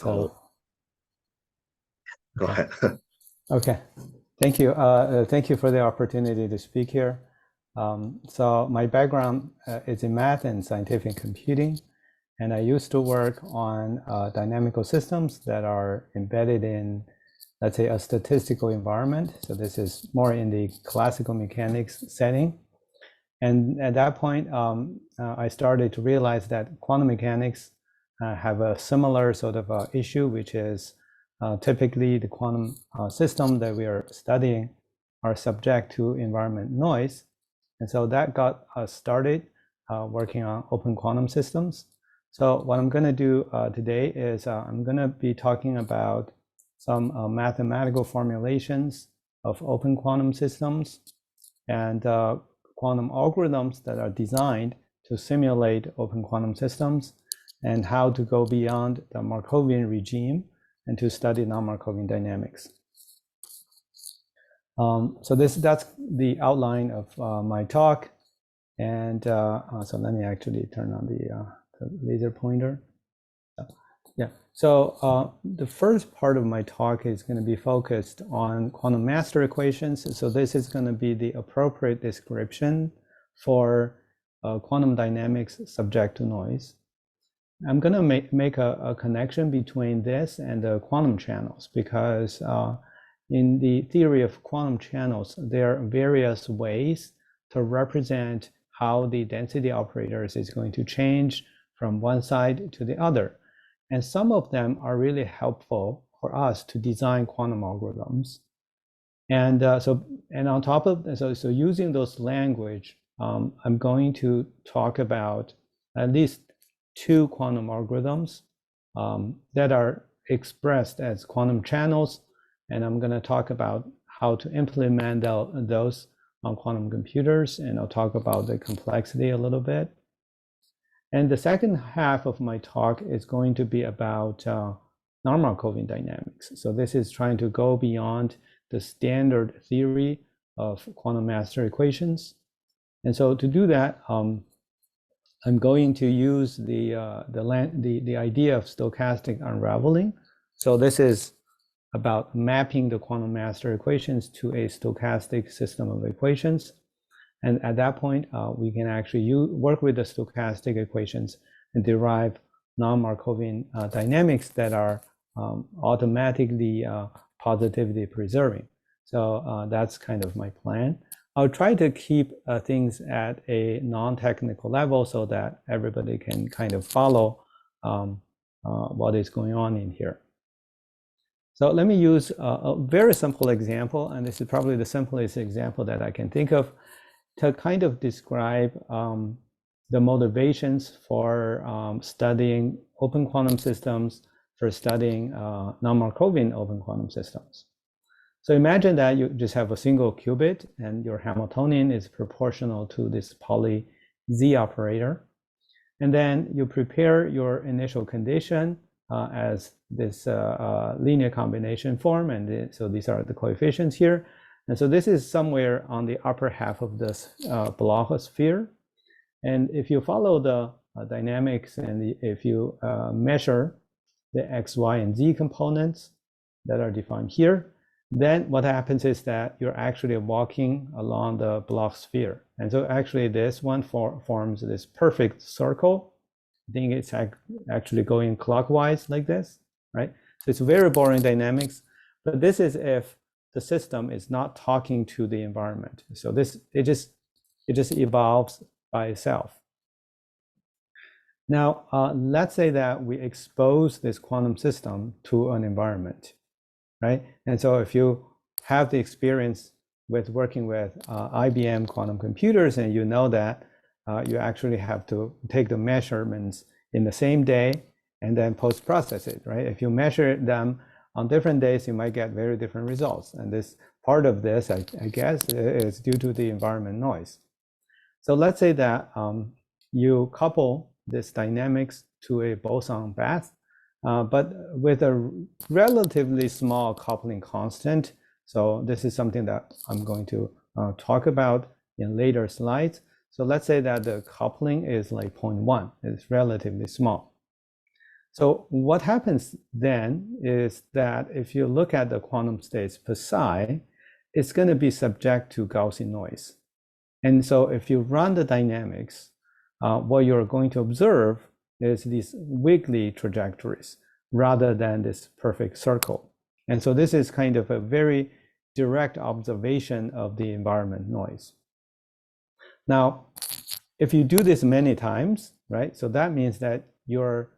So, go ahead. Okay, thank you. Thank you for the opportunity to speak here. So my background is in math and scientific computing, and I used to work on dynamical systems that are embedded in, let's say, a statistical environment. So this is more in the classical mechanics setting. And at that point, I started to realize that quantum mechanics have a similar sort of issue, which is typically the quantum system that we are studying are subject to environment noise. And so that got us started working on open quantum systems. So what I'm going to do today is I'm going to be talking about some mathematical formulations of open quantum systems and quantum algorithms that are designed to simulate open quantum systems and how to go beyond the Markovian regime and to study non-Markovian dynamics. So that's the outline of my talk. And so let me actually turn on the laser pointer. Yeah, so the first part of my talk is going to be focused on quantum master equations. So this is going to be the appropriate description for quantum dynamics subject to noise. I'm going to make a connection between this and the quantum channels, because in the theory of quantum channels, there are various ways to represent how the density operators is going to change from one side to the other. And some of them are really helpful for us to design quantum algorithms. And and on top of so using those language, I'm going to talk about at least two quantum algorithms that are expressed as quantum channels. And I'm going to talk about how to implement those on quantum computers. And I'll talk about the complexity a little bit. And the second half of my talk is going to be about non-Markovian dynamics. So this is trying to go beyond the standard theory of quantum master equations. And so to do that, I'm going to use the idea of stochastic unraveling. So this is about mapping the quantum master equations to a stochastic system of equations. And at that point, we can actually work with the stochastic equations and derive non-Markovian dynamics that are automatically positivity preserving. So that's kind of my plan. I'll try to keep things at a non-technical level so that everybody can kind of follow what is going on in here. So let me use a very simple example, and this is probably the simplest example that I can think of, to kind of describe the motivations for studying open quantum systems, for studying non-Markovian open quantum systems. So imagine that you just have a single qubit and your Hamiltonian is proportional to this Pauli Z operator. And then you prepare your initial condition as this linear combination form. And so these are the coefficients here. And so this is somewhere on the upper half of this Bloch sphere. And if you follow the dynamics and if you measure the x, y, and z components that are defined here, then what happens is that you're actually walking along the Bloch sphere. And so actually this one forms this perfect circle. I think it's actually going clockwise like this, right? So it's very boring dynamics, but this is if the system is not talking to the environment. So it just evolves by itself. Now, let's say that we expose this quantum system to an environment, right? And so if you have the experience with working with IBM quantum computers, and you know that you actually have to take the measurements in the same day and then post-process it, right? If you measure them on different days, you might get very different results. And this part of this, I guess, is due to the environment noise. So let's say that you couple this dynamics to a boson bath, but with a relatively small coupling constant. So this is something that I'm going to talk about in later slides. So let's say that the coupling is like 0.1, it's relatively small. So what happens then is that if you look at the quantum states per psi, it's going to be subject to Gaussian noise. And so if you run the dynamics, what you're going to observe is these wiggly trajectories rather than this perfect circle. And so this is kind of a very direct observation of the environment noise. Now, if you do this many times, right? So that means that you're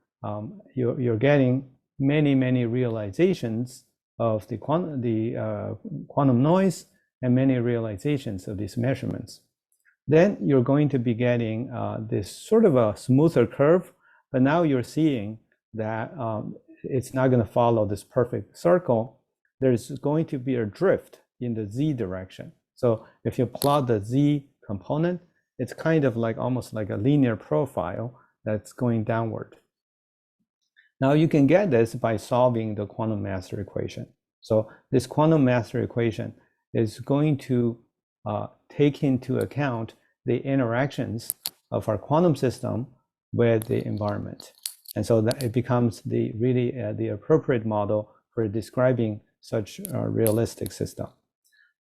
getting many realizations of the quantum noise and many realizations of these measurements. Then you're going to be getting this sort of a smoother curve, but now you're seeing that it's not going to follow this perfect circle. There's going to be a drift in the z direction. So if you plot the z component, it's kind of like almost like a linear profile that's going downward. Now you can get this by solving the quantum master equation. So this quantum master equation is going to take into account the interactions of our quantum system with the environment. And so that it becomes the appropriate model for describing such a realistic system.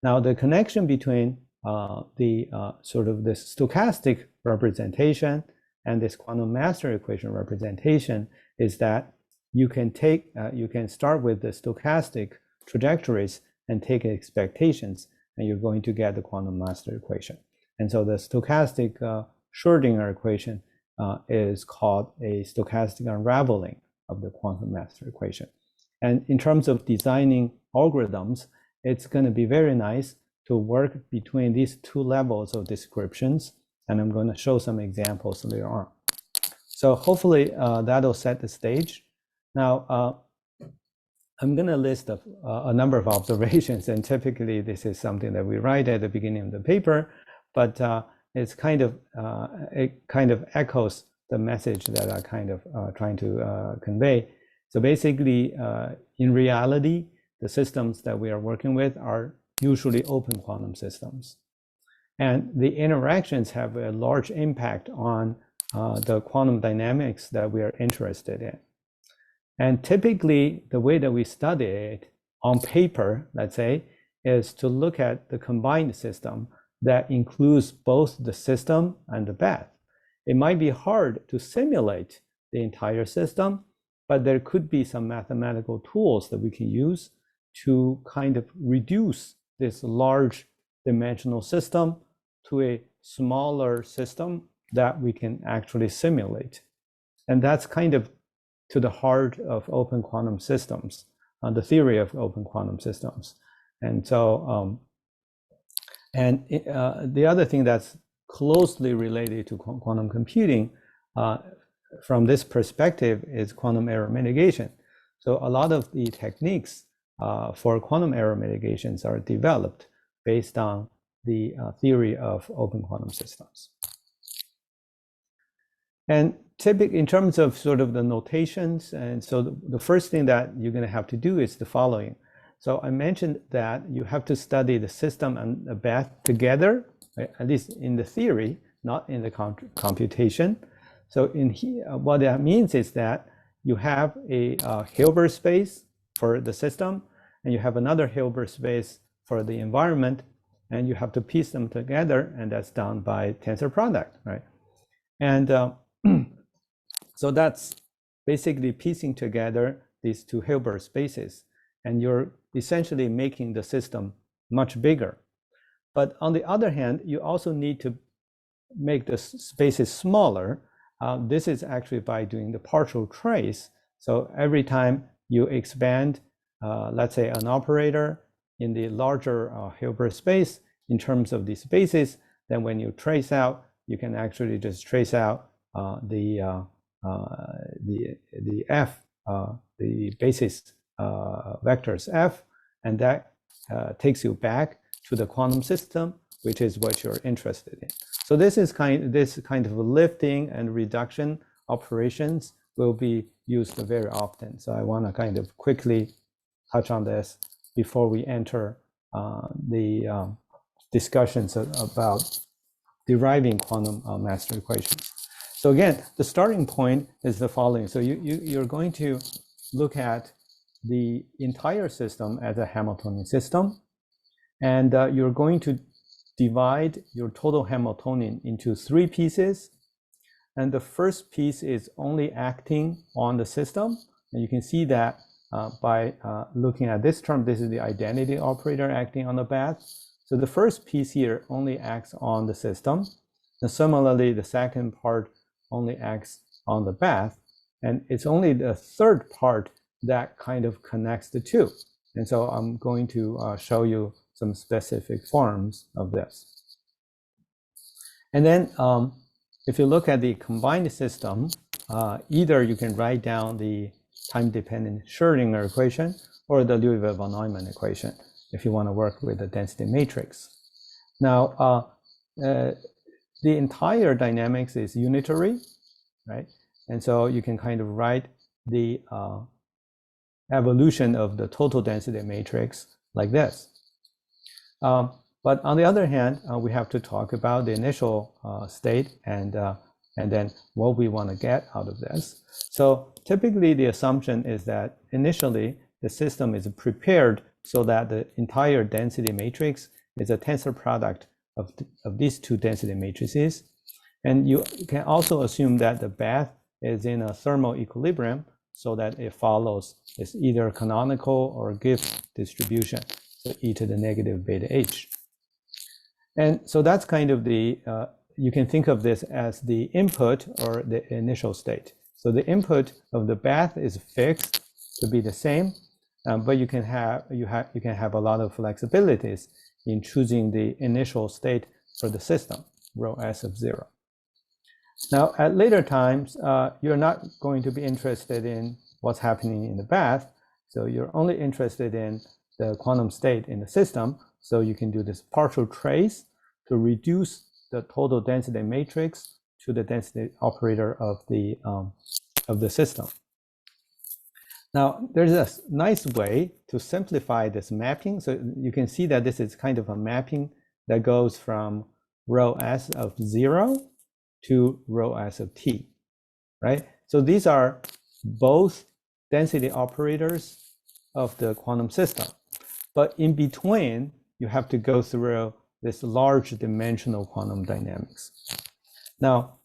Now the connection between sort of this stochastic representation and this quantum master equation representation is that you can start with the stochastic trajectories and take expectations, and you're going to get the quantum master equation. And so the stochastic Schrödinger equation is called a stochastic unraveling of the quantum master equation. And in terms of designing algorithms, it's going to be very nice to work between these two levels of descriptions, and I'm going to show some examples later on. So hopefully that'll set the stage. Now, I'm going to list a number of observations, and typically this is something that we write at the beginning of the paper, but it kind of echoes the message that I'm kind of trying to convey. So basically, in reality, the systems that we are working with are usually open quantum systems. And the interactions have a large impact on the quantum dynamics that we are interested in. And typically, the way that we study it on paper, let's say, is to look at the combined system that includes both the system and the bath. It might be hard to simulate the entire system, but there could be some mathematical tools that we can use to kind of reduce this large dimensional system to a smaller system that we can actually simulate. And that's kind of to the heart of open quantum systems, the theory of open quantum systems. And so, the other thing that's closely related to quantum computing from this perspective is quantum error mitigation. So a lot of the techniques for quantum error mitigations are developed based on the theory of open quantum systems. And typically, in terms of sort of the notations, and so the first thing that you're going to have to do is the following. So I mentioned that you have to study the system and the bath together, right? At least in the theory, not in the computation. So in here, what that means is that you have a Hilbert space for the system, and you have another Hilbert space for the environment, and you have to piece them together, and that's done by tensor product, right? And so that's basically piecing together these two Hilbert spaces, and you're essentially making the system much bigger. But on the other hand, you also need to make the spaces smaller. This is actually by doing the partial trace. So every time you expand, let's say, an operator in the larger Hilbert space in terms of these spaces, then when you trace out, you can actually just trace out the f, the basis vectors f, and that takes you back to the quantum system, which is what you're interested in. So this kind of lifting and reduction operations will be used very often. So I want to kind of quickly touch on this before we enter the discussions about deriving quantum master equations. So again, the starting point is the following. So you're going to look at the entire system as a Hamiltonian system, and you're going to divide your total Hamiltonian into 3 pieces. And the first piece is only acting on the system. And you can see that by looking at this term, this is the identity operator acting on the bath. So the first piece here only acts on the system. And similarly, the second part only acts on the bath. And it's only the third part that kind of connects the two. And so I'm going to show you some specific forms of this. And then if you look at the combined system, either you can write down the time-dependent Schrödinger equation or the Liouville-von Neumann equation if you want to work with the density matrix. Now, the entire dynamics is unitary, right? And so you can kind of write the evolution of the total density matrix like this. But on the other hand, we have to talk about the initial state and then what we want to get out of this. So typically the assumption is that initially the system is prepared so that the entire density matrix is a tensor product of these two density matrices. And you can also assume that the bath is in a thermal equilibrium so that it follows this either canonical or Gibbs distribution, so e to the negative beta h. And so that's kind of the, you can think of this as the input or the initial state. So the input of the bath is fixed to be the same, but you can have a lot of flexibilities in choosing the initial state for the system, rho s of 0. Now, at later times, you're not going to be interested in what's happening in the bath, so you're only interested in the quantum state in the system. So you can do this partial trace to reduce the total density matrix to the density operator of the system. Now, there's a nice way to simplify this mapping. So you can see that this is kind of a mapping that goes from rho s of 0 to rho s of t, right? So these are both density operators of the quantum system. But in between, you have to go through this large dimensional quantum dynamics. Now,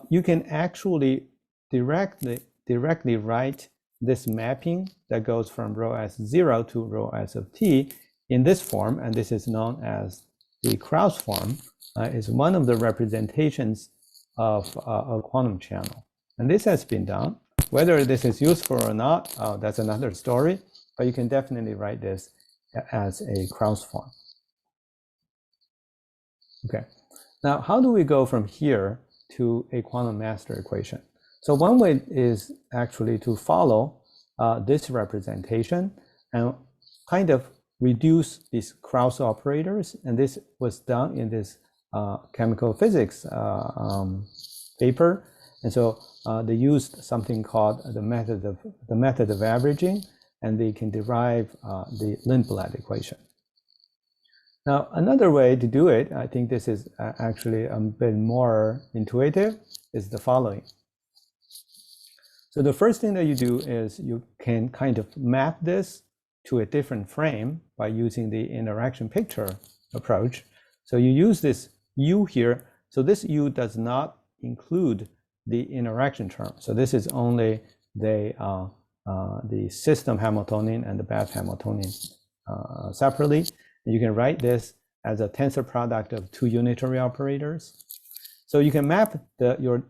you can actually directly write this mapping that goes from rho s 0 to rho s of t in this form, and this is known as the Krauss form. Is one of the representations of a quantum channel. And this has been done. Whether this is useful or not, that's another story, but you can definitely write this as a Krauss form. Okay, now how do we go from here to a quantum master equation? So one way is actually to follow this representation and kind of reduce these Krauss operators, and this was done in this chemical physics paper. And so they used something called the method of averaging, and they can derive the Lindblad equation. Now, another way to do it, I think this is actually a bit more intuitive, is the following. So the first thing that you do is you can kind of map this to a different frame by using the interaction picture approach. So you use this U here. So this U does not include the interaction term. So this is only the system Hamiltonian and the bath Hamiltonian separately. And you can write this as a tensor product of two unitary operators. So you can map your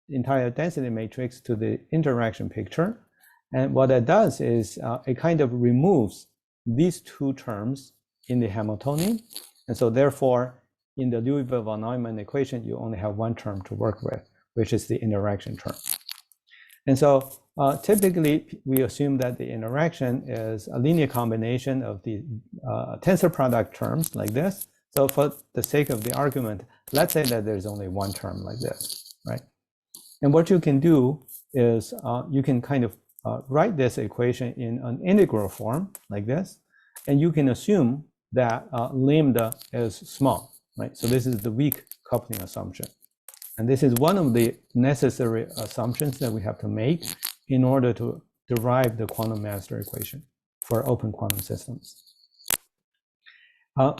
entire density matrix to the interaction picture. And what that does is it kind of removes these two terms in the Hamiltonian. And so therefore, in the Liouville-von Neumann equation, you only have one term to work with, which is the interaction term. And so typically, we assume that the interaction is a linear combination of the tensor product terms like this. So for the sake of the argument, let's say that there's only one term like this, right? And what you can do is you can kind of write this equation in an integral form like this, and you can assume that lambda is small, right? So this is the weak coupling assumption. And this is one of the necessary assumptions that we have to make in order to derive the quantum master equation for open quantum systems.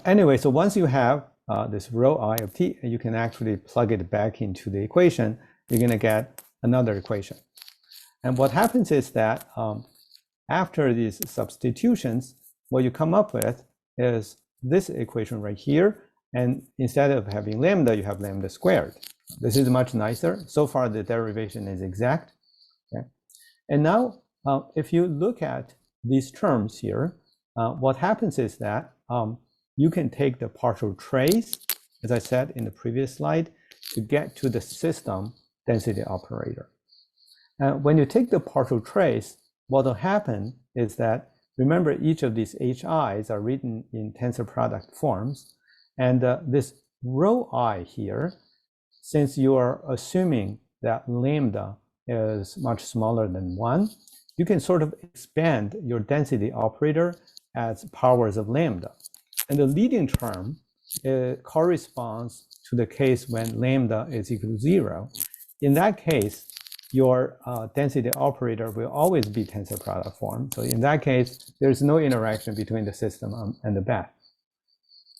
Anyway, so once you have this rho I of t, you can actually plug it back into the equation. You're going to get another equation. And what happens is that after these substitutions, what you come up with is this equation right here. And instead of having lambda, you have lambda squared. This is much nicer. So far, the derivation is exact. Okay? And now, if you look at these terms here, what happens is that you can take the partial trace, as I said in the previous slide, to get to the system density operator. When you take the partial trace, what will happen is that, remember, each of these HIs are written in tensor product forms. And this rho I here, since you are assuming that lambda is much smaller than 1, you can sort of expand your density operator as powers of lambda. And the leading term corresponds to the case when lambda is equal to 0. In that case, your density operator will always be tensor product form. So in that case, there's no interaction between the system and the bath.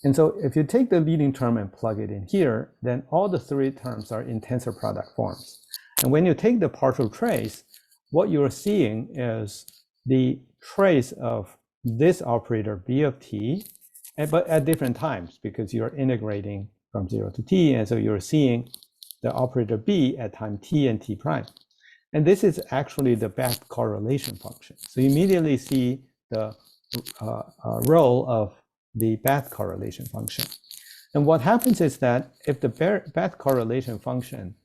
And so if you take the leading term and plug it in here, then all the three terms are in tensor product forms. And when you take the partial trace, what you're seeing is the trace of this operator b of t, but at different times, because you're integrating from 0 to t, and so you're seeing the operator b at time t and t prime. And this is actually the bath correlation function. So you immediately see the role of the bath correlation function. And what happens is that if the bath correlation function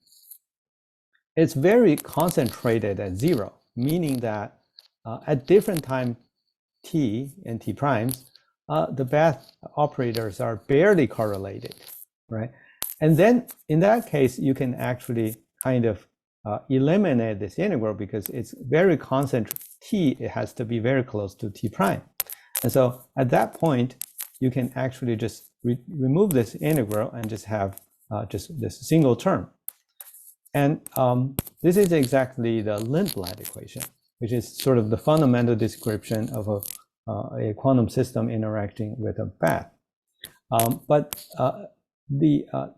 is very concentrated at 0, meaning that at different time t and t primes, the bath operators are barely correlated, right? And then in that case, you can actually kind of eliminate this integral because it's very concentrated. T, it has to be very close to t prime. And so at that point, you can actually just remove this integral and just have just this single term. And this is exactly the Lindblad equation, which is sort of the fundamental description of a quantum system interacting with a bath.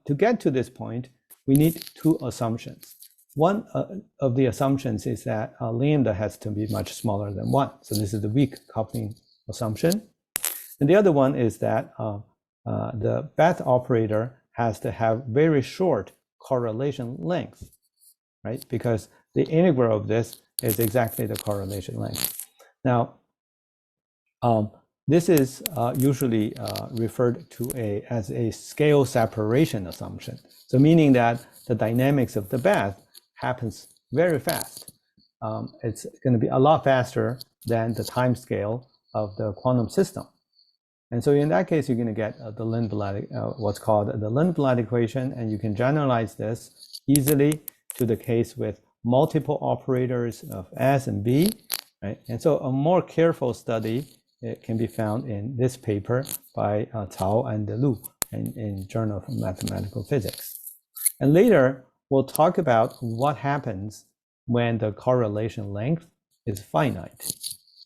To get to this point, we need two assumptions. One of the assumptions is that lambda has to be much smaller than 1. So this is the weak coupling assumption. And the other one is that the bath operator has to have very short correlation length, right? Because the integral of this is exactly the correlation length. Now, this is usually referred to as a scale separation assumption. So meaning that the dynamics of the bath happens very fast. It's going to be a lot faster than the time scale of the quantum system. And so in that case, you're going to get the Lindblad, what's called the Lindblad equation, and you can generalize this easily to the case with multiple operators of S and B, right? And so a more careful study can be found in this paper by Cao and Lu in Journal of Mathematical Physics. And later, we'll talk about what happens when the correlation length is finite.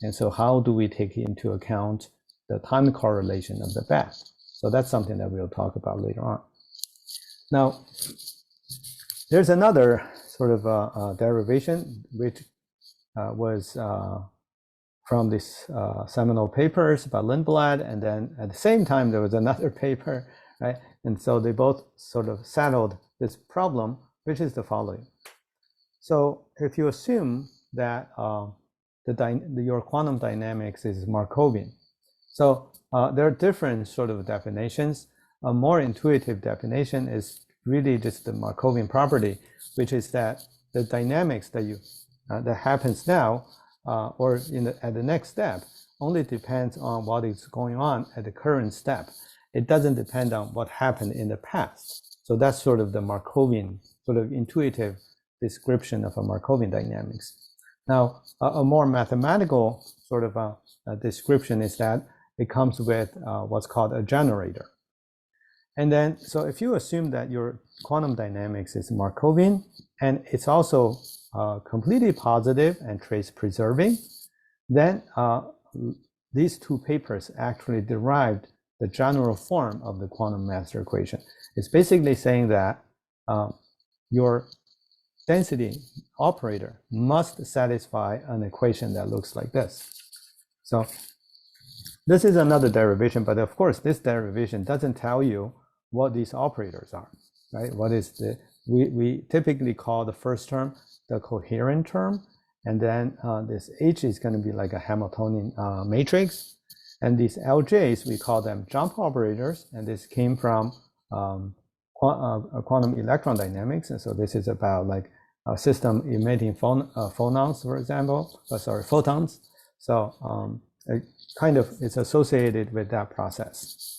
And so how do we take into account the time correlation of the bath? So that's something that we'll talk about later on. Now, there's another sort of derivation which was from these seminal papers about Lindblad, and then at the same time there was another paper, right? And so they both sort of settled this problem, which is the following. So if you assume that your quantum dynamics is Markovian, so there are different sort of definitions. A more intuitive definition is really just the Markovian property, which is that the dynamics that happens now or at the next step only depends on what is going on at the current step. It doesn't depend on what happened in the past. So that's sort of the Markovian, sort of intuitive description of a Markovian dynamics. Now, a more mathematical sort of description is that it comes with what's called a generator. And then, so if you assume that your quantum dynamics is Markovian, and it's also completely positive and trace preserving, then these two papers actually derived the general form of the quantum master equation. It's basically saying that your density operator must satisfy an equation that looks like this. So this is another derivation, but of course, this derivation doesn't tell you what these operators are, right? What is the, we typically call the first term the coherent term, and then this H is going to be like a Hamiltonian matrix. And these LJs, we call them jump operators, and this came from quantum electron dynamics. And so this is about like a system emitting phonons, for example, photons. So it kind of it's associated with that process.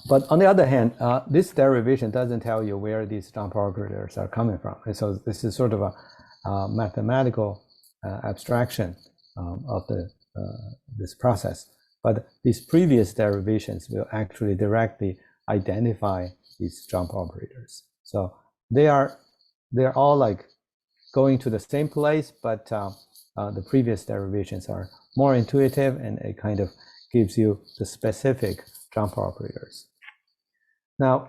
But on the other hand, this derivation doesn't tell you where these jump operators are coming from. And so this is sort of a mathematical abstraction of this process. But these previous derivations will actually directly identify these jump operators. So they're all like going to the same place, but the previous derivations are more intuitive, and it kind of gives you the specific jump operators. Now,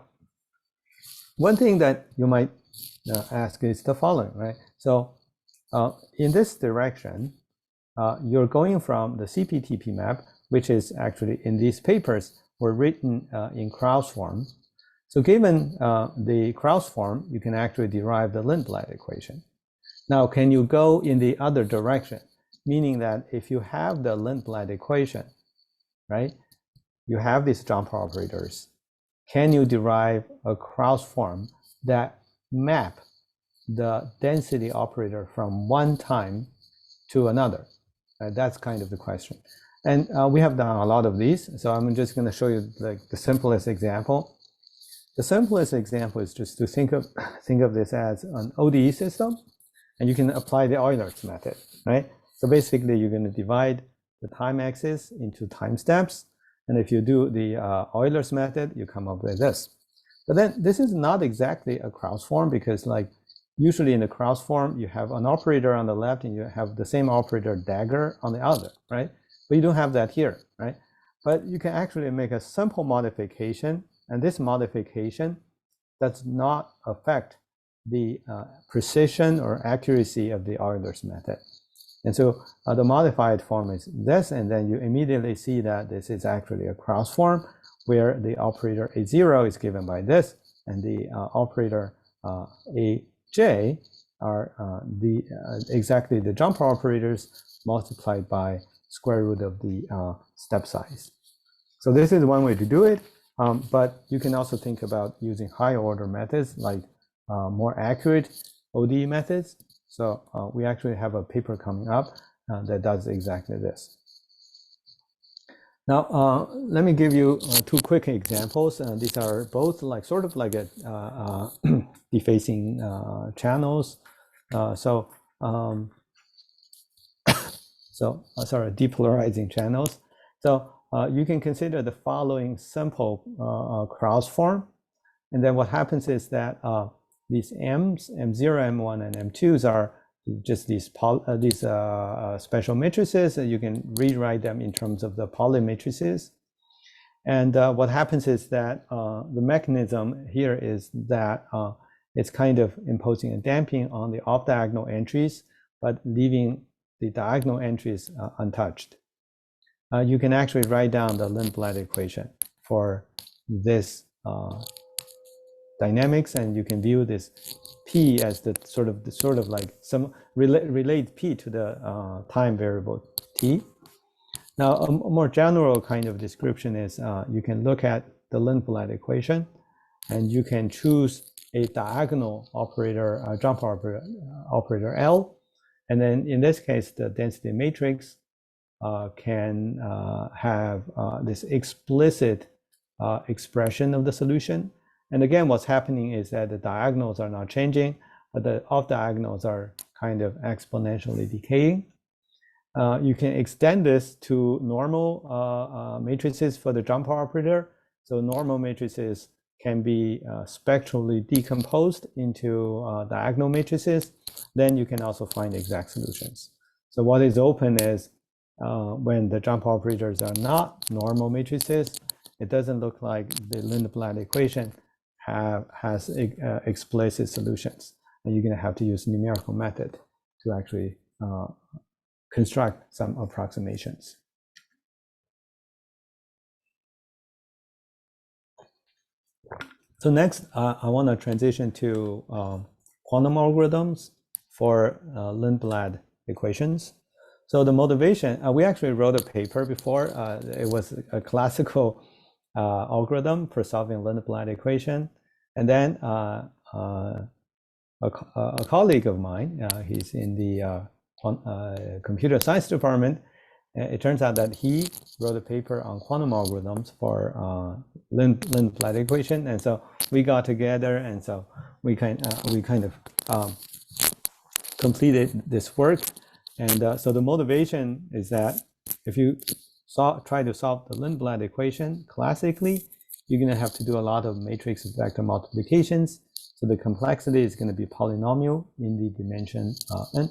one thing that you might ask is the following, right? So in this direction, you're going from the CPTP map, which is actually in these papers were written in Krauss form. So given the Krauss form, you can actually derive the Lindblad equation. Now, can you go in the other direction? Meaning that if you have the Lindblad equation, right, you have these jump operators, can you derive a Krauss form that map the density operator from one time to another? That's kind of the question. And we have done a lot of these, so I'm just going to show you like the simplest example. The simplest example is just to think of this as an ODE system, and you can apply the Euler's method, right? So basically, you're going to divide the time axis into time steps. And if you do the Euler's method, you come up with this. But then this is not exactly a Krauss form, because like usually in the Krauss form, you have an operator on the left and you have the same operator dagger on the other, right? But you don't have that here, right? But you can actually make a simple modification, and this modification does not affect the precision or accuracy of the Euler's method. And so the modified form is this, and then you immediately see that this is actually a Krauss form where the operator A0 is given by this, and the operator AJ are exactly the jump operators multiplied by square root of the step size. So this is one way to do it, but you can also think about using higher order methods like more accurate ODE methods. So we actually have a paper coming up that does exactly this. Now, let me give you two quick examples. These are both like sort of like a defacing channels. Sorry, depolarizing channels. So you can consider the following simple Krauss form. And then what happens is that these M's, M0, M1, and M2s are just these special matrices, and you can rewrite them in terms of the Pauli matrices. And what happens is that the mechanism here is that it's kind of imposing a damping on the off-diagonal entries, but leaving the diagonal entries untouched. You can actually write down the Lindblad equation for this dynamics, and you can view this P as the sort of like some relate P to the time variable T. Now, a more general kind of description is you can look at the Lindblad equation, and you can choose a diagonal operator, jump operator L, and then in this case, the density matrix can have this explicit expression of the solution. And again, what's happening is that the diagonals are not changing, but the off diagonals are kind of exponentially decaying. You can extend this to normal matrices for the jump operator. So normal matrices can be spectrally decomposed into diagonal matrices. Then you can also find exact solutions. So what is open is when the jump operators are not normal matrices, it doesn't look like the Lindblad equation has explicit solutions. And you're going to have to use numerical method to actually construct some approximations. So next, I want to transition to quantum algorithms for Lindblad equations. So the motivation, we actually wrote a paper before. It was a classical algorithm for solving Lindblad equation. And then a colleague of mine, he's in the computer science department. It turns out that he wrote a paper on quantum algorithms for Lindblad equation, and so we got together, and so we kind of completed this work. And so the motivation is that if you try to solve the Lindblad equation classically, you're going to have to do a lot of matrix vector multiplications. So the complexity is going to be polynomial in the dimension n.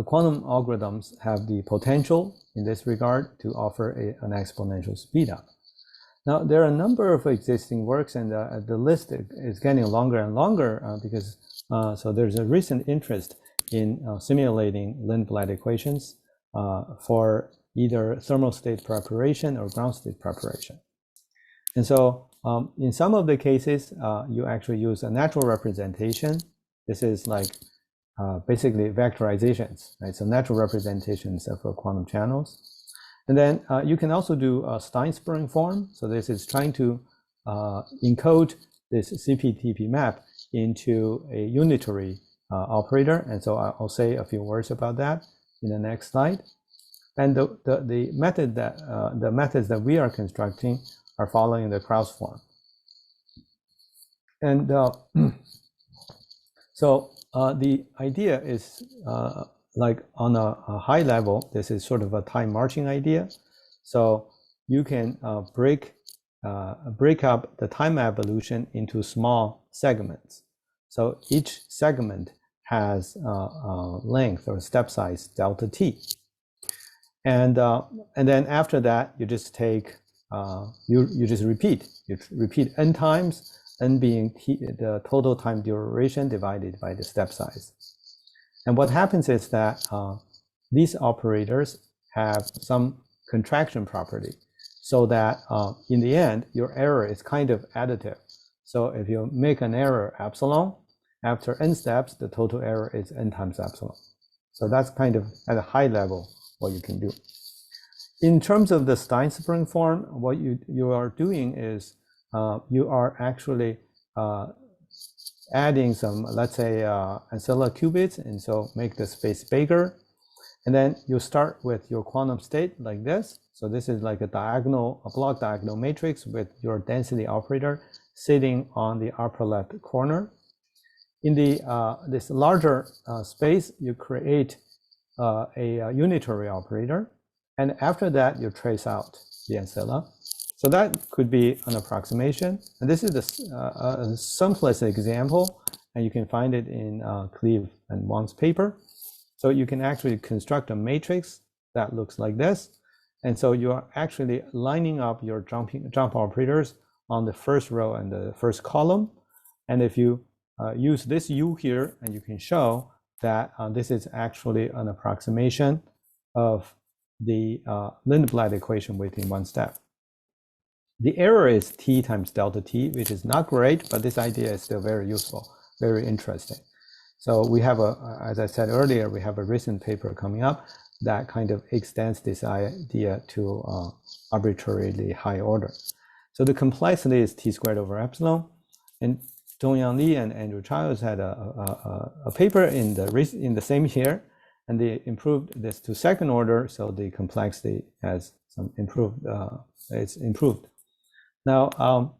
Quantum algorithms have the potential in this regard to offer an exponential speedup. Now, there are a number of existing works, and the list is getting longer and longer because so there's a recent interest in simulating Lindblad equations for either thermal state preparation or ground state preparation. And so in some of the cases, you actually use a natural representation. This is like basically vectorizations, right? So natural representations of quantum channels. And then you can also do a Stein-Sprung form. So this is trying to encode this CP-TP map into a unitary operator. And so I'll say a few words about that in the next slide. And the methods that we are constructing are following the Krauss form. And so the idea is like on a high level, this is sort of a time marching idea. So you can break up the time evolution into small segments. So each segment has length or step size delta t. And then after that, you just take you just repeat. You repeat n times, n being t, the total time duration divided by the step size. And what happens is that these operators have some contraction property, so that in the end, your error is kind of additive. So if you make an error epsilon, after n steps, the total error is n times epsilon. So that's kind of at a high level what you can do. In terms of the Stein-Sprung form, what you are doing is you are actually adding some, let's say, ancilla qubits, and so make the space bigger. And then you start with your quantum state like this. So this is like a block diagonal matrix with your density operator sitting on the upper left corner. In this larger space, you create a unitary operator. And after that, you trace out the ancilla. So that could be an approximation. And this is the simplest example, and you can find it in Cleve and Wang's paper. So you can actually construct a matrix that looks like this. And so you are actually lining up your jump operators on the first row and the first column. And if you use this U here, and you can show that this is actually an approximation of the Lindblad equation within one step. The error is t times delta t, which is not great, but this idea is still very useful, very interesting. So we have as I said earlier, we have a recent paper coming up that kind of extends this idea to arbitrarily high order. So the complexity is t squared over epsilon, and Dongyang Li and Andrew Childs had a paper in the same year, and they improved this to second order, so the complexity has some improved. It's improved. Now,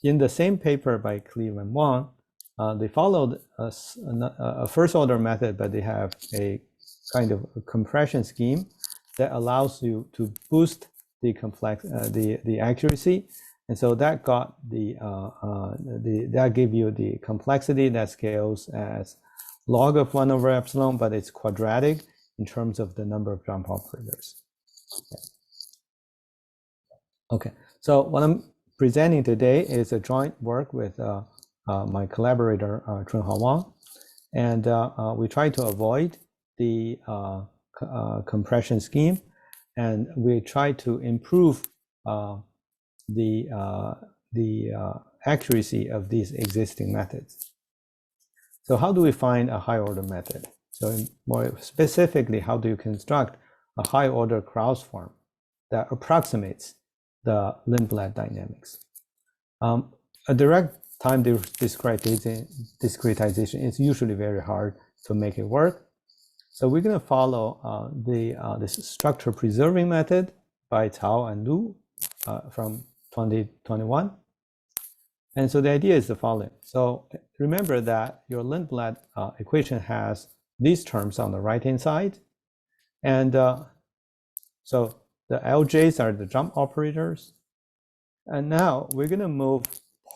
in the same paper by Cleve and Wang, they followed a first order method, but they have a kind of a compression scheme that allows you to boost the the accuracy, and so that got that gave you the complexity that scales as log of 1 over epsilon, but it's quadratic in terms of the number of jump operators. Okay, so what I'm presenting today is a joint work with my collaborator Chunhao Wang, and we try to avoid the compression scheme, and we try to improve the accuracy of these existing methods. So how do we find a high order method? So more specifically, how do you construct a high order Krauss form that approximates the Lindblad dynamics? A direct time discretization is usually very hard to make it work. So we're going to follow this structure preserving method by Cao and Lu from 2021. And so the idea is the following. So remember that your Lindblad equation has these terms on the right-hand side. And so the LJs are the jump operators. And now we're going to move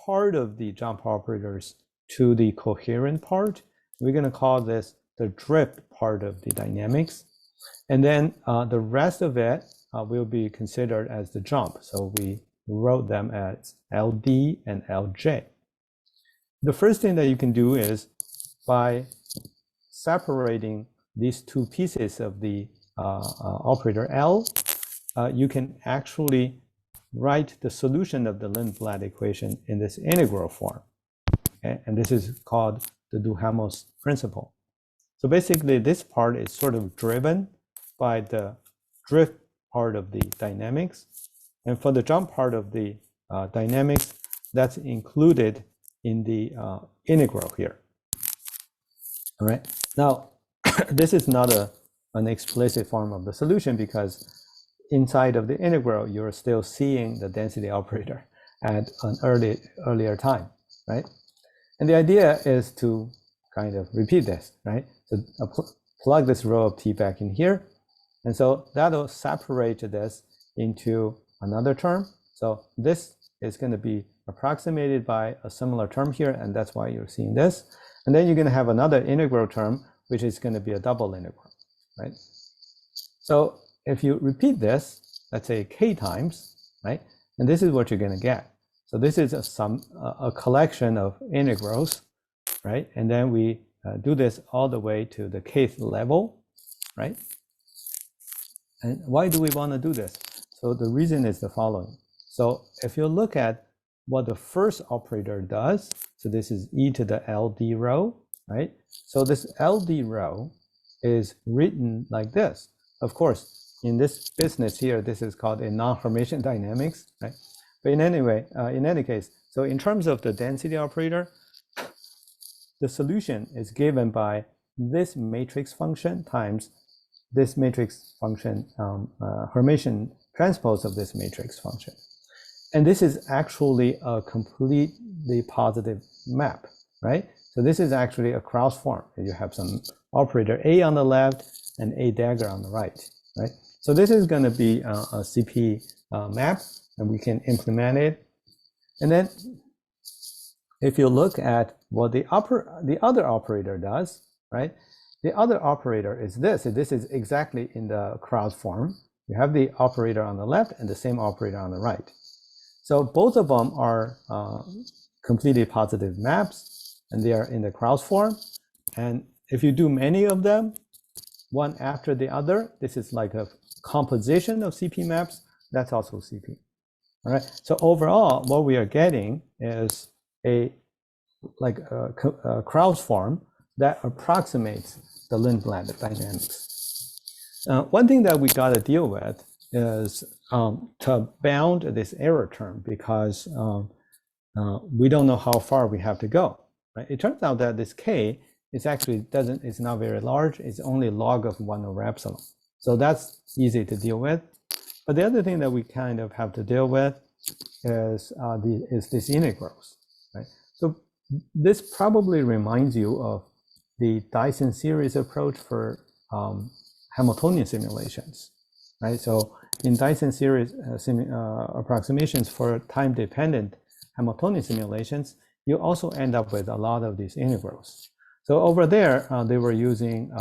part of the jump operators to the coherent part. We're going to call this the drift part of the dynamics. And then the rest of it will be considered as the jump. So we wrote them as LD and LJ. The first thing that you can do is by separating these two pieces of the operator L, you can actually write the solution of the Lindblad equation in this integral form. Okay? And this is called the Duhamel's principle. So basically, this part is sort of driven by the drift part of the dynamics. And for the jump part of the dynamics, that's included in the integral here. All right. Now, this is not an explicit form of the solution because inside of the integral, you're still seeing the density operator at an earlier time, right? And the idea is to kind of repeat this, right? So plug this row of t back in here. And so that'll separate this into another term. So this is going to be approximated by a similar term here, and that's why you're seeing this. And then you're going to have another integral term, which is going to be a double integral, right? So if you repeat this, let's say k times, right? And this is what you're going to get. So this is a collection of integrals, right? And then we do this all the way to the kth level, right? And why do we want to do this? So the reason is the following. So if you look at what the first operator does, so this is e to the LD rho, right? So this LD rho is written like this. Of course, in this business here, this is called a non-Hermitian dynamics, right? But in any case, so in terms of the density operator, the solution is given by this matrix function times this matrix function, Hermitian transpose of this matrix function. And this is actually a completely positive map, right? So this is actually a Krauss form. You have some operator A on the left and A dagger on the right, right? So this is going to be a CP map, and we can implement it. And then if you look at what the other operator does, right? The other operator is this. So this is exactly in the Krauss form. You have the operator on the left and the same operator on the right. So both of them are completely positive maps, and they are in the Krauss form. And if you do many of them, one after the other, this is like a composition of CP maps. That's also CP. All right. So overall, what we are getting is a Krauss form that approximates the Lindblad dynamics. One thing that we got to deal with is to bound this error term, because we don't know how far we have to go. Right? It turns out that this k is actually it's not very large. It's only log of 1 over epsilon. So that's easy to deal with. But the other thing that we kind of have to deal with is these integrals. Right? So this probably reminds you of the Dyson series approach for Hamiltonian simulations, right? So in Dyson series approximations for time-dependent Hamiltonian simulations, you also end up with a lot of these integrals. So over there, they were using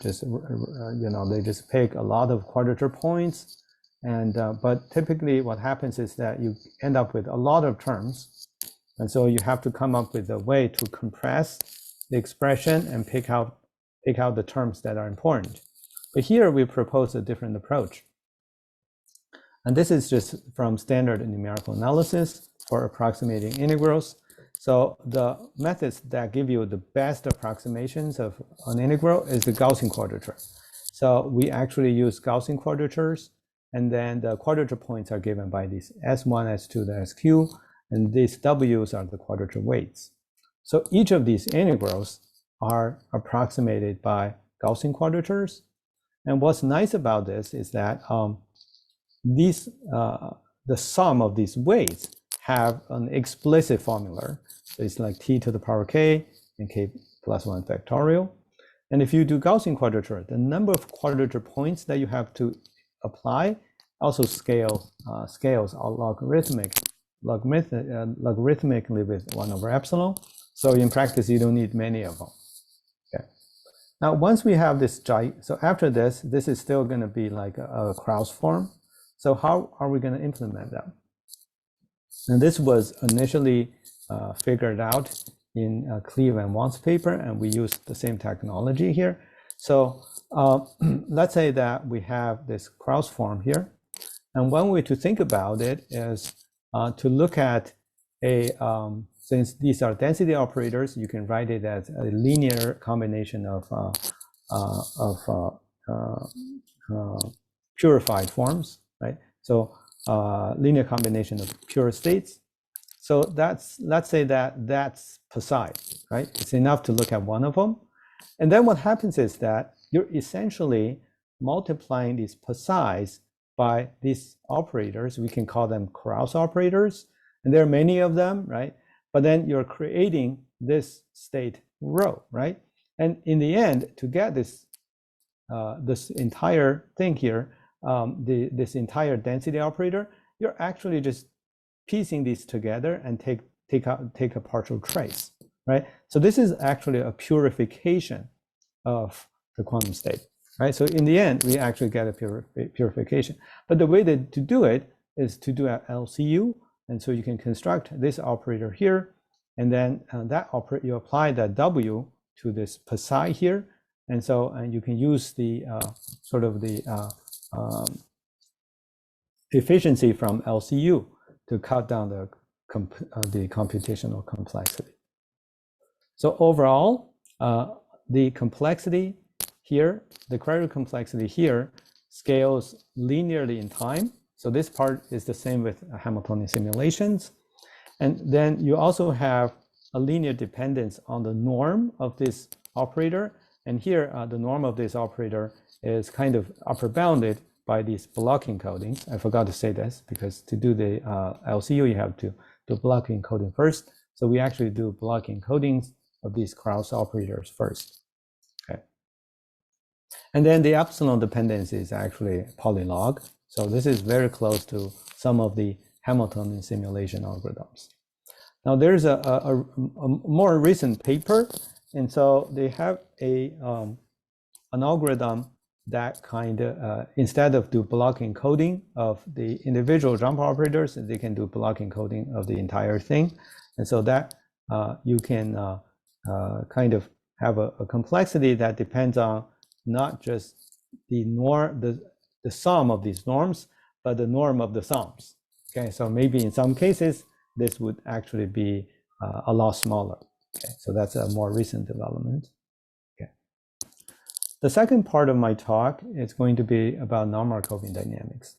they just pick a lot of quadrature points, and but typically what happens is that you end up with a lot of terms, and so you have to come up with a way to compress the expression and pick out the terms that are important. But here we propose a different approach. And this is just from standard numerical analysis for approximating integrals. So the methods that give you the best approximations of an integral is the Gaussian quadrature. So we actually use Gaussian quadratures, and then the quadrature points are given by these S1, S2, the SQ, and these W's are the quadrature weights. So each of these integrals are approximated by Gaussian quadratures. And what's nice about this is that the sum of these weights have an explicit formula. So it's like t to the power k and k plus 1 factorial. And if you do Gaussian quadrature, the number of quadrature points that you have to apply also scales logarithmically with 1 over epsilon. So in practice, you don't need many of them. Okay. Now, once we have this, so after this is still going to be like a Krauss form. So how are we going to implement that? And this was initially figured out in Cleve and Wang's paper, and we used the same technology here. So let's say that we have this Krauss form here. And one way to think about it is to look at since these are density operators, you can write it as a linear combination of purified forms, right? So linear combination of pure states. So let's say that's psi, right? It's enough to look at one of them. And then what happens is that you're essentially multiplying these psi's by these operators. We can call them Krauss operators, and there are many of them, right? But then you're creating this state rho, right? And in the end, to get this this entire thing here, this entire density operator, you're actually just piecing these together and take a partial trace, right? So this is actually a purification of the quantum state, right? So in the end, we actually get a purification. But the way to do it is to do an LCU, and so you can construct this operator here, and then that operator, you apply that W to this psi here, and so you can use the sort of the efficiency from LCU to cut down the computational complexity. So overall, the complexity here, the quadratic complexity here, scales linearly in time. So this part is the same with Hamiltonian simulations. And then you also have a linear dependence on the norm of this operator. And here, the norm of this operator is kind of upper bounded by these block encodings. I forgot to say this because to do the LCU, you have to do block encoding first. So we actually do block encodings of these Krauss operators first. Okay. And then the epsilon dependency is actually polylog. So this is very close to some of the Hamiltonian simulation algorithms. Now there's a more recent paper, and so they have an algorithm that kind of, instead of do block encoding of the individual jump operators, they can do block encoding of the entire thing. And so that you can kind of have a complexity that depends on not just the norm, the sum of these norms, but the norm of the sums. Okay, so maybe in some cases, this would actually be a lot smaller. Okay, so that's a more recent development. Okay. The second part of my talk is going to be about non-Markovian dynamics.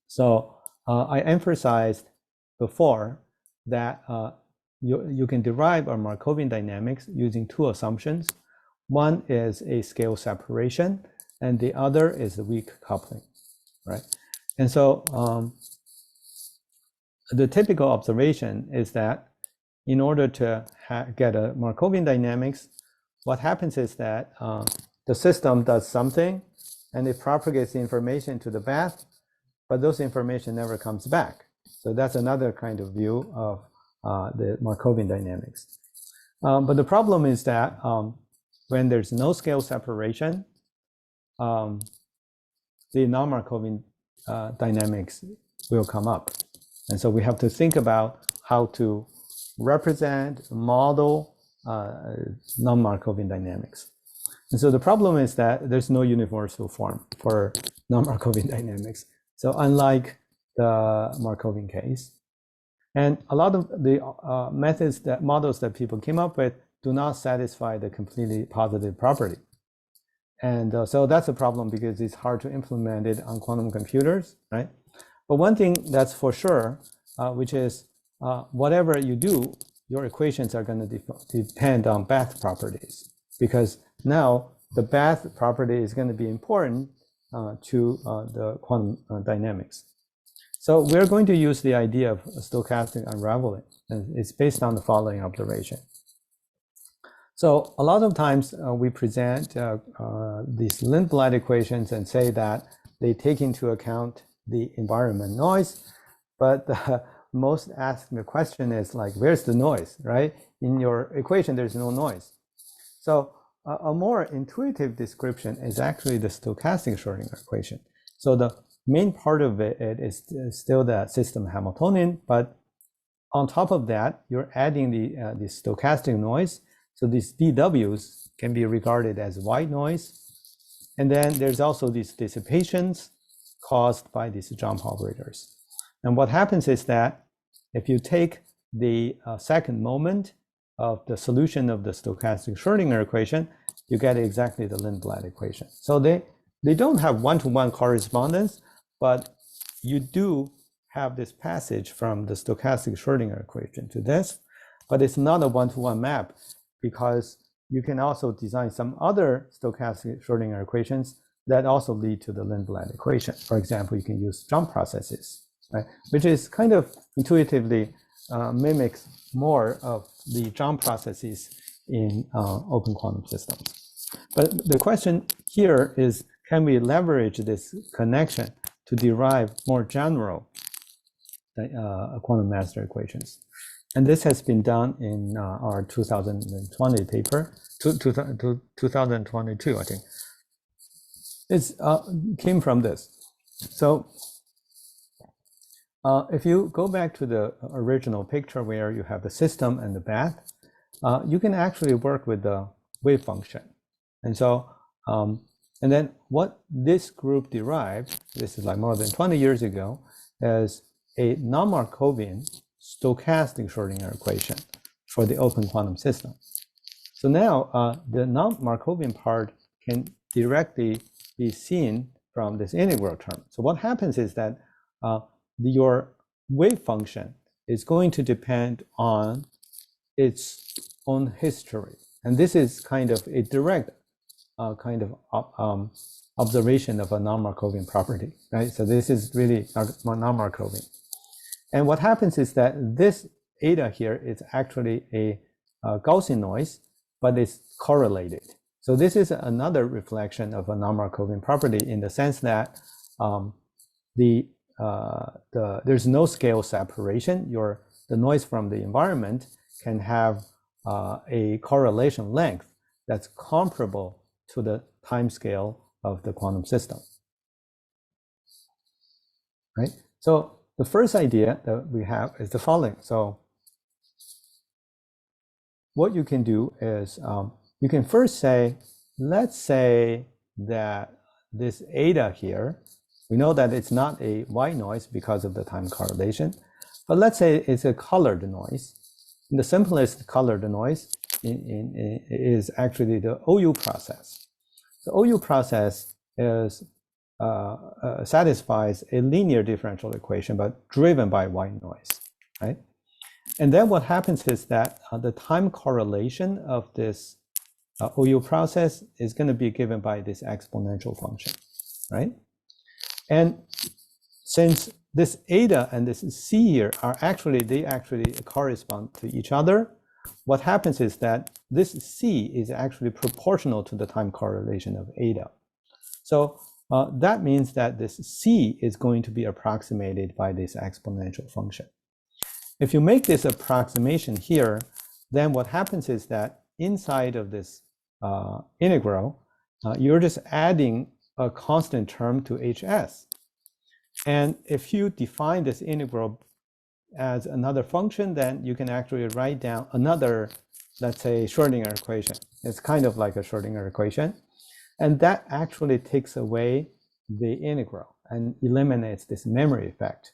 So I emphasized before that you can derive a Markovian dynamics using two assumptions. One is a scale separation, and the other is a weak coupling, right? And so the typical observation is that in order to get a Markovian dynamics, what happens is that the system does something and it propagates the information to the bath, but those information never comes back. So that's another kind of view of the Markovian dynamics. But the problem is that when there's no scale separation, the non-Markovian dynamics will come up. And so we have to think about how to represent, model non-Markovian dynamics. And so the problem is that there's no universal form for non-Markovian dynamics. So unlike the Markovian case, and a lot of the models that people came up with do not satisfy the completely positive property. And so that's a problem because it's hard to implement it on quantum computers, right? But one thing that's for sure, which is whatever you do, your equations are going to depend on bath properties, because now the bath property is going to be important to the quantum dynamics. So we're going to use the idea of stochastic unraveling, and it's based on the following observation. So a lot of times we present these Lindblad equations and say that they take into account the environment noise, but most ask the question is like, where's the noise, right? In your equation, there's no noise. So a more intuitive description is actually the stochastic Schrodinger equation. So the main part of it is still the system Hamiltonian, but on top of that, you're adding the stochastic noise. So these DWs can be regarded as white noise. And then there's also these dissipations caused by these jump operators. And what happens is that if you take the second moment of the solution of the stochastic Schrodinger equation, you get exactly the Lindblad equation. So they don't have one-to-one correspondence, but you do have this passage from the stochastic Schrodinger equation to this, but it's not a one-to-one map, because you can also design some other stochastic Schrodinger equations that also lead to the Lindblad equation. For example, you can use jump processes, right? Which is kind of intuitively mimics more of the jump processes in open quantum systems. But the question here is, can we leverage this connection to derive more general quantum master equations? And this has been done in our 2020 paper, 2022, I think. It came from this. So if you go back to the original picture where you have the system and the bath, you can actually work with the wave function. And so, and then what this group derived, this is like more than 20 years ago, is a non-Markovian stochastic Schrodinger equation for the open quantum system. So now the non-Markovian part can directly be seen from this integral term. So what happens is that your wave function is going to depend on its own history. And this is kind of a direct observation of a non-Markovian property, right? So this is really non-Markovian. And what happens is that this eta here is actually a Gaussian noise, but it's correlated. So this is another reflection of a non-Markovian property in the sense that there's no scale separation. The noise from the environment can have a correlation length that's comparable to the time scale of the quantum system, right? So the first idea that we have is the following. So what you can do is you can first say, let's say that this eta here, we know that it's not a white noise because of the time correlation, but let's say it's a colored noise. And the simplest colored noise is actually the OU process. The OU process is satisfies a linear differential equation, but driven by white noise, right? And then what happens is that the time correlation of this OU process is going to be given by this exponential function, right? And since this eta and this c here are they actually correspond to each other. What happens is that this c is actually proportional to the time correlation of eta. So that means that this c is going to be approximated by this exponential function. If you make this approximation here, then what happens is that inside of this integral, you're just adding a constant term to hs. And if you define this integral as another function, then you can actually write down another, let's say, Schrodinger equation. It's kind of like a Schrodinger equation. And that actually takes away the integral and eliminates this memory effect.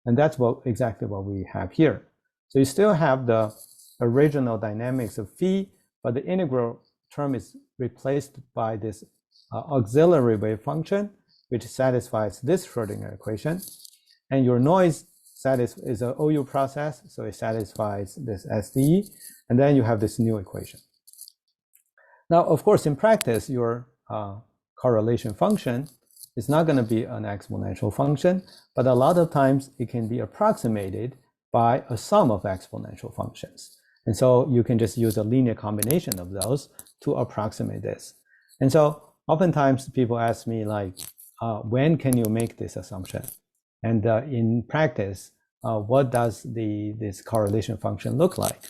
And that's exactly what we have here. So you still have the original dynamics of phi, but the integral term is replaced by this auxiliary wave function, which satisfies this Schrodinger equation. And your noise is an OU process, so it satisfies this SDE. And then you have this new equation. Now, of course, in practice, your correlation function is not going to be an exponential function, but a lot of times it can be approximated by a sum of exponential functions. And so you can just use a linear combination of those to approximate this. And so oftentimes people ask me, like, when can you make this assumption? And in practice, what does this correlation function look like?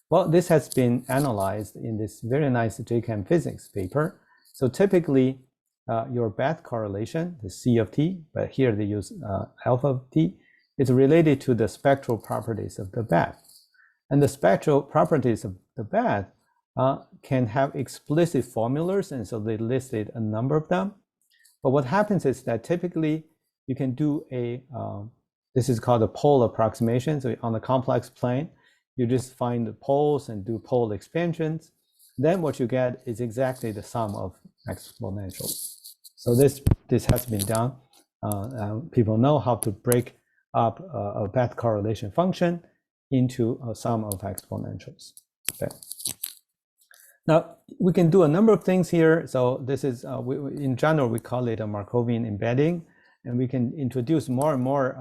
Well, this has been analyzed in this very nice JChem physics paper. So typically, your bath correlation, the C of t, but here they use alpha of t, is related to the spectral properties of the bath. And the spectral properties of the bath can have explicit formulas, and so they listed a number of them. But what happens is that typically you can do this is called a pole approximation. So on the complex plane, you just find the poles and do pole expansions. Then what you get is exactly the sum of exponentials. So this has been done. People know how to break up a bath correlation function into a sum of exponentials. Okay. Now, we can do a number of things here. So this is, in general, we call it a Markovian embedding. And we can introduce more and more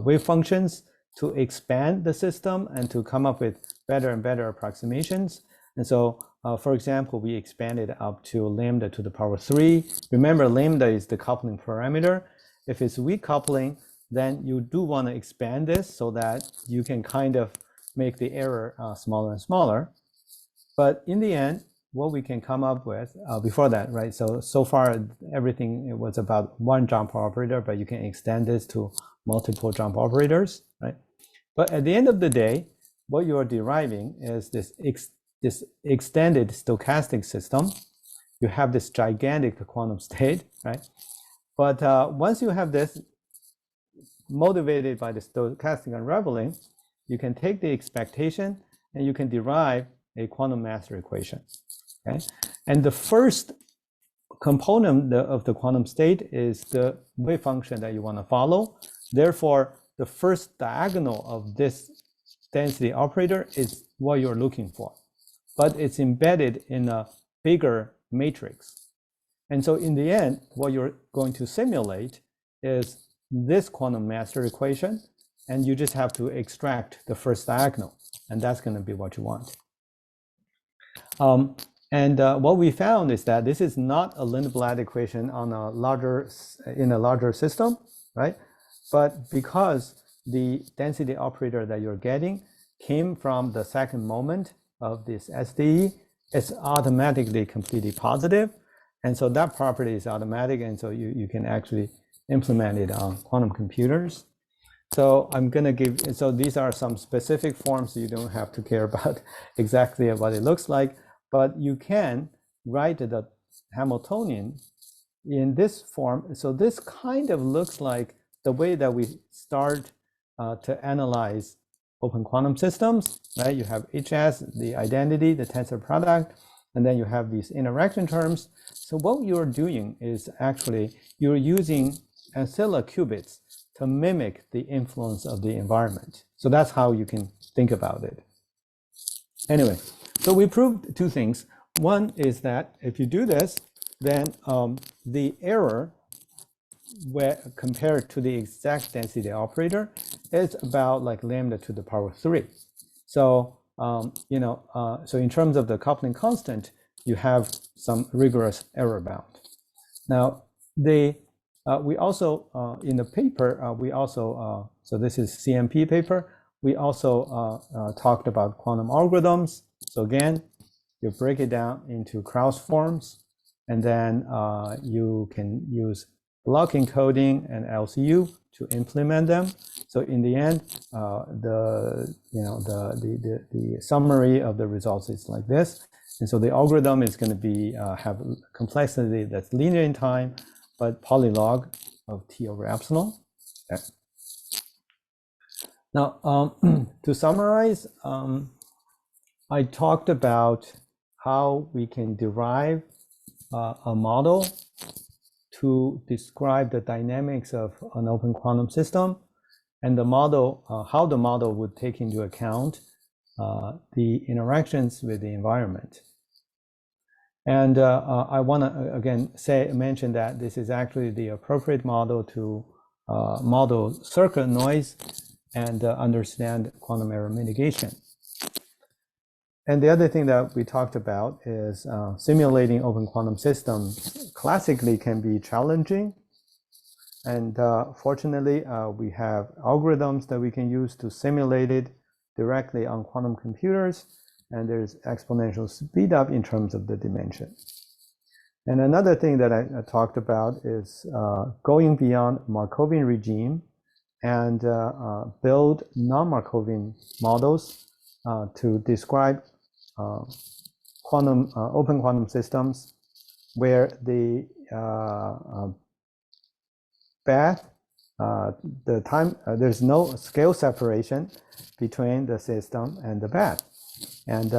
wave functions to expand the system and to come up with better and better approximations. And so, for example, we expanded up to lambda to the power 3. Remember, lambda is the coupling parameter. If it's weak coupling, then you do want to expand this so that you can kind of make the error smaller and smaller. But in the end, what we can come up with before that, right? So far, everything it was about one jump operator, but you can extend this to multiple jump operators, right? But at the end of the day, what you are deriving is this extended stochastic system. You have this gigantic quantum state, right? But once you have this motivated by the stochastic unraveling, you can take the expectation and you can derive a quantum master equation. Okay? And the first component of the quantum state is the wave function that you want to follow. Therefore, the first diagonal of this density operator is what you're looking for, but it's embedded in a bigger matrix. And so in the end, what you're going to simulate is this quantum master equation, and you just have to extract the first diagonal, and that's going to be what you want. What we found is that this is not a Lindblad equation on in a larger system, right? But because the density operator that you're getting came from the second moment of this SDE, it's automatically completely positive. And so that property is automatic, and so you can actually implement it on quantum computers. So I'm going to give, so these are some specific forms, so you don't have to care about exactly what it looks like, but you can write the Hamiltonian in this form. So this kind of looks like the way that we start to analyze open quantum systems, right? You have HS, the identity, the tensor product, and then you have these interaction terms. So what you're doing is actually you're using ancilla qubits to mimic the influence of the environment. So that's how you can think about it. Anyway, so we proved two things. One is that if you do this, then the error where compared to the exact density operator, it's about like lambda to the power 3. So so in terms of the coupling constant, you have some rigorous error bound. Now, we also in the paper we also so this is CMP paper. We also talked about quantum algorithms. So again, you break it down into Krauss forms, and then you can use block encoding and LCU to implement them. So in the end, the summary of the results is like this. And so the algorithm is going to be have complexity that's linear in time, but polylog of t over epsilon. Okay. Now, to summarize, I talked about how we can derive a model to describe the dynamics of an open quantum system, and the model, how the model would take into account the interactions with the environment. And I want to again mention that this is actually the appropriate model to model circuit noise and understand quantum error mitigation. And the other thing that we talked about is simulating open quantum systems classically can be challenging. And fortunately, we have algorithms that we can use to simulate it directly on quantum computers. And there's exponential speed up in terms of the dimension. And another thing that I talked about is going beyond Markovian regime and build non-Markovian models to describe open quantum systems where the path, the time, there's no scale separation between the system and the path. And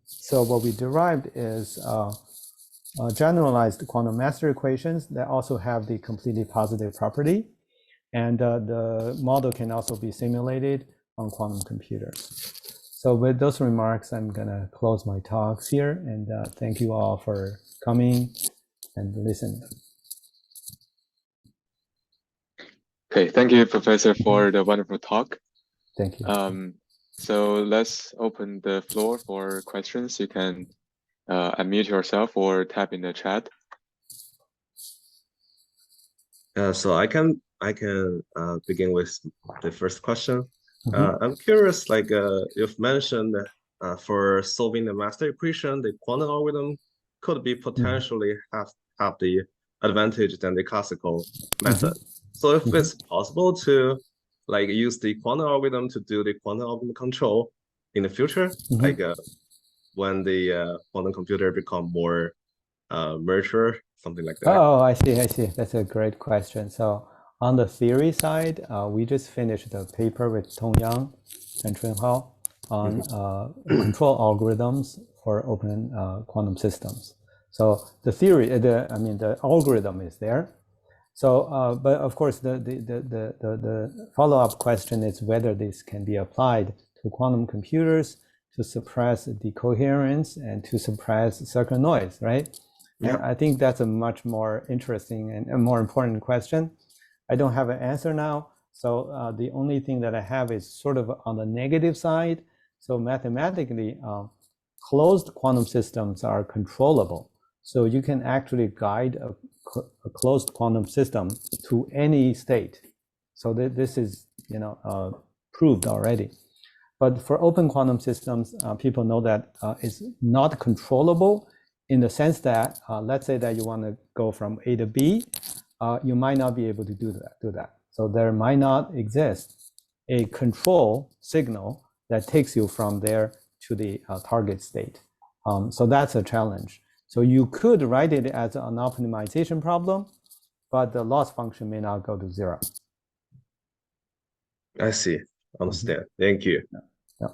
so what we derived is generalized quantum master equations that also have the completely positive property. And the model can also be simulated on quantum computers. So with those remarks, I'm going to close my talks here. And thank you all for coming and listening. Okay, thank you, Professor, for the wonderful talk. Thank you. So let's open the floor for questions. You can unmute yourself or type in the chat. So I can begin with the first question. I'm curious, like you've mentioned, for solving the master equation, the quantum algorithm could be potentially have the advantage than the classical method. So if it's possible to like use the quantum algorithm to do the quantum algorithm control in the future, like when the quantum computer become more mature, something like that. Oh, I see. That's a great question. So on the theory side, we just finished the paper with Tong Yang and Chunhao on control algorithms for open quantum systems. So the theory, the algorithm is there. So, but of course, the follow-up question is whether this can be applied to quantum computers to suppress decoherence and to suppress circuit noise, right? Yeah. And I think that's a much more interesting and a more important question. I don't have an answer now. So the only thing that I have is sort of on the negative side. So mathematically, closed quantum systems are controllable. So you can actually guide a closed quantum system to any state. So this is proved already. But for open quantum systems, people know that it's not controllable in the sense that, let's say that you want to go from A to B, you might not be able to do that. So there might not exist a control signal that takes you from there to the target state. So that's a challenge. So you could write it as an optimization problem, but the loss function may not go to 0. I see. Understand. Thank you. Yeah.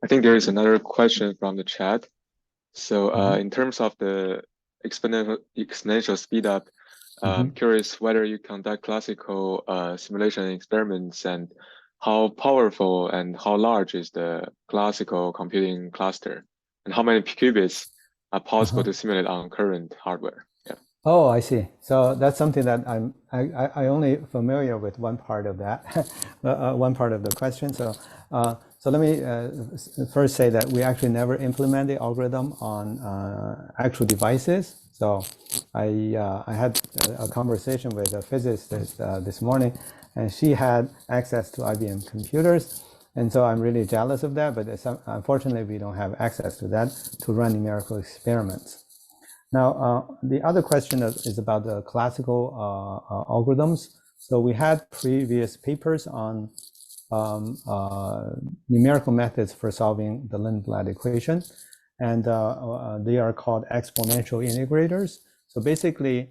I think there is another question from the chat. So in terms of the exponential speed up, I'm curious whether you conduct classical simulation experiments and how powerful and how large is the classical computing cluster? and how many qubits are possible to simulate on current hardware? Yeah. Oh, I see. So that's something that I only familiar with one part of that, one part of the question. So so let me first say that we actually never implement the algorithm on actual devices. So I had a conversation with a physicist this morning, and she had access to IBM computers. And so I'm really jealous of that, but unfortunately we don't have access to that to run numerical experiments. Now, the other question is about the classical algorithms. So we had previous papers on numerical methods for solving the Lindblad equation, and they are called exponential integrators. So basically,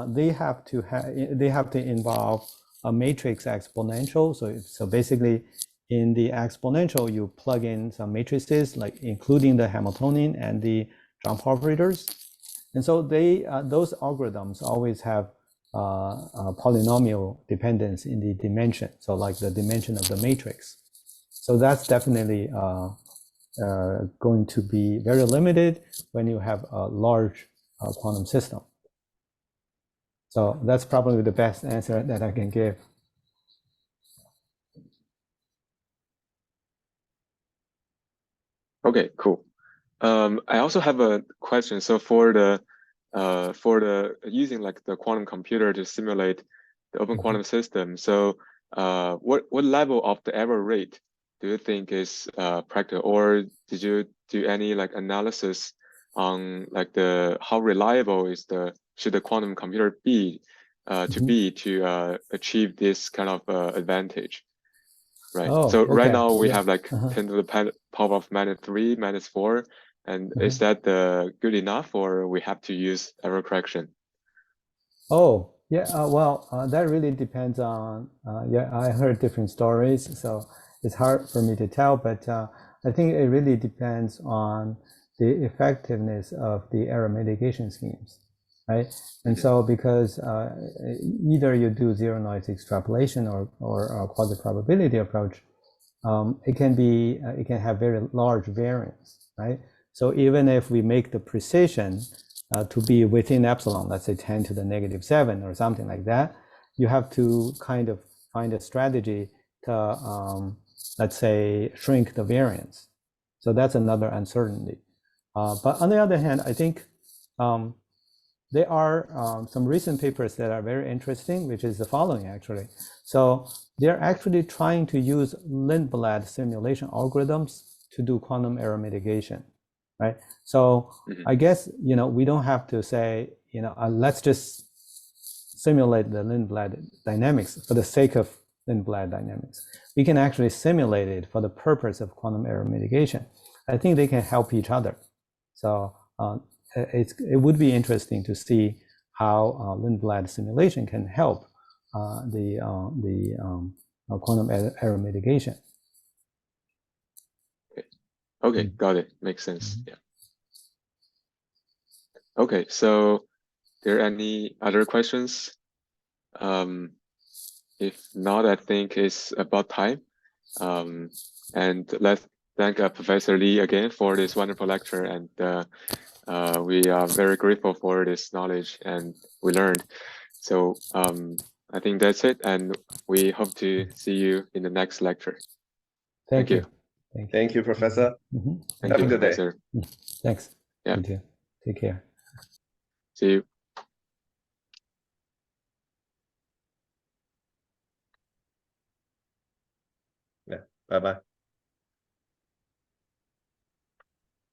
they have to involve a matrix exponential. So basically, in the exponential, you plug in some matrices, like including the Hamiltonian and the jump operators. And so those algorithms always have polynomial dependence in the dimension. So like the dimension of the matrix. So that's definitely going to be very limited when you have a large quantum system. So that's probably the best answer that I can give. Okay, cool. I also have a question. So for the using like the quantum computer to simulate the open quantum system, so what level of the error rate do you think is practical, or did you do any like analysis on like how reliable is should the quantum computer be to achieve this kind of advantage? Right. Oh, so okay. right now we Yeah. have like 10 to the power of -3, -4. And is that good enough, or we have to use error correction? Oh, yeah. Well, that really depends on, yeah, I heard different stories, so it's hard for me to tell, but I think it really depends on the effectiveness of the error mitigation schemes, right? And so because either you do zero noise extrapolation or a quasi-probability approach, it can have very large variance, right? So even if we make the precision to be within epsilon, let's say 10 to the -7 or something like that, you have to kind of find a strategy to, let's say, shrink the variance. So that's another uncertainty. But on the other hand, I think there are some recent papers that are very interesting, which is the following, actually. So they're actually trying to use Lindblad simulation algorithms to do quantum error mitigation, right? So I guess, we don't have to say, let's just simulate the Lindblad dynamics for the sake of Lindblad dynamics. We can actually simulate it for the purpose of quantum error mitigation. I think they can help each other. So it would be interesting to see how Lindblad simulation can help the quantum error mitigation. Okay, got it. Makes sense. Yeah. Okay, so there any other questions? If not, I think it's about time. And let's thank Professor Lee again for this wonderful lecture, and we are very grateful for this knowledge and we learned. So I think that's it, and we hope to see you in the next lecture. Thank you. Thank you, Professor. Thank Have you, a good Professor. day. Thanks. Yeah. You too. Take care. See you. Yeah. Bye-bye.